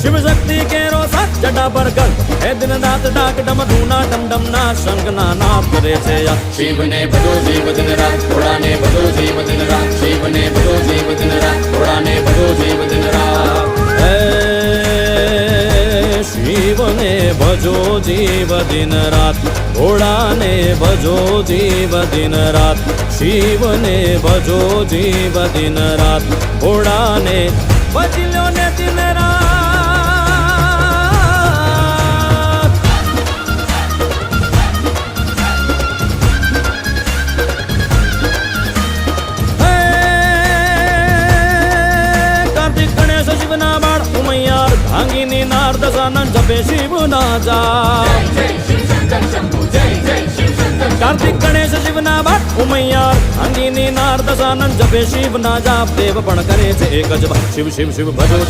शिव शक्ति केरो साथ जटा पर गल हे दिन रात डाक डम धूना डम डम ना शंख ना नाद करे छे या शिव ने भजो जीव दिन रात घोड़ा ने भजो जीव दिन रात शिव ने भजो जीव दिन रात घोड़ा ने भजो जीव दिन रात शिव ने भजो जीव दिन रात घोड़ा ने भजो जीव दिन रात शिव ने भजो जीव दिन रात घोड़ा ने भजलो ने दिन रात कार्तिक गणेश शिवना बाळ उमैयार भांगिनी नार दशानन जपे शिव ना जा कार्तिक गणेश शिवना बाळ उमैयार भांगिनी नार दशानन जपे शिव ना जाप देव पण करे छे एक ज शिव शिव शिव भजो